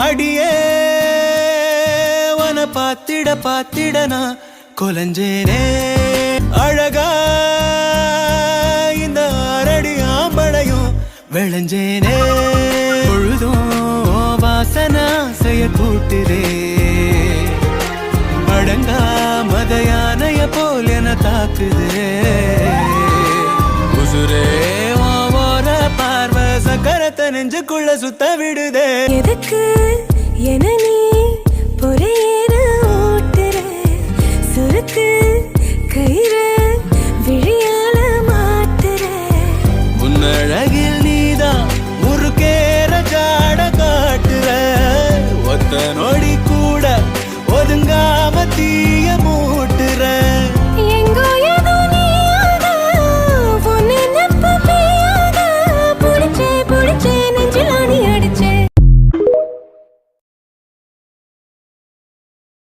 அடியே வன பாத்திட பாத்திடனா கொலஞ்சேனே அழகா இந்த அரடி ஆம்பளையும் விளைஞ்சேனே பொழுதும் வாசனா செய்ய கூட்டுதே அடங்கா மத யானைய போல் என தாக்குதே உசுரே பார்வை சக்கரத்தை நெஞ்சுக்குள்ள சுத்த விடுதே எதுக்கு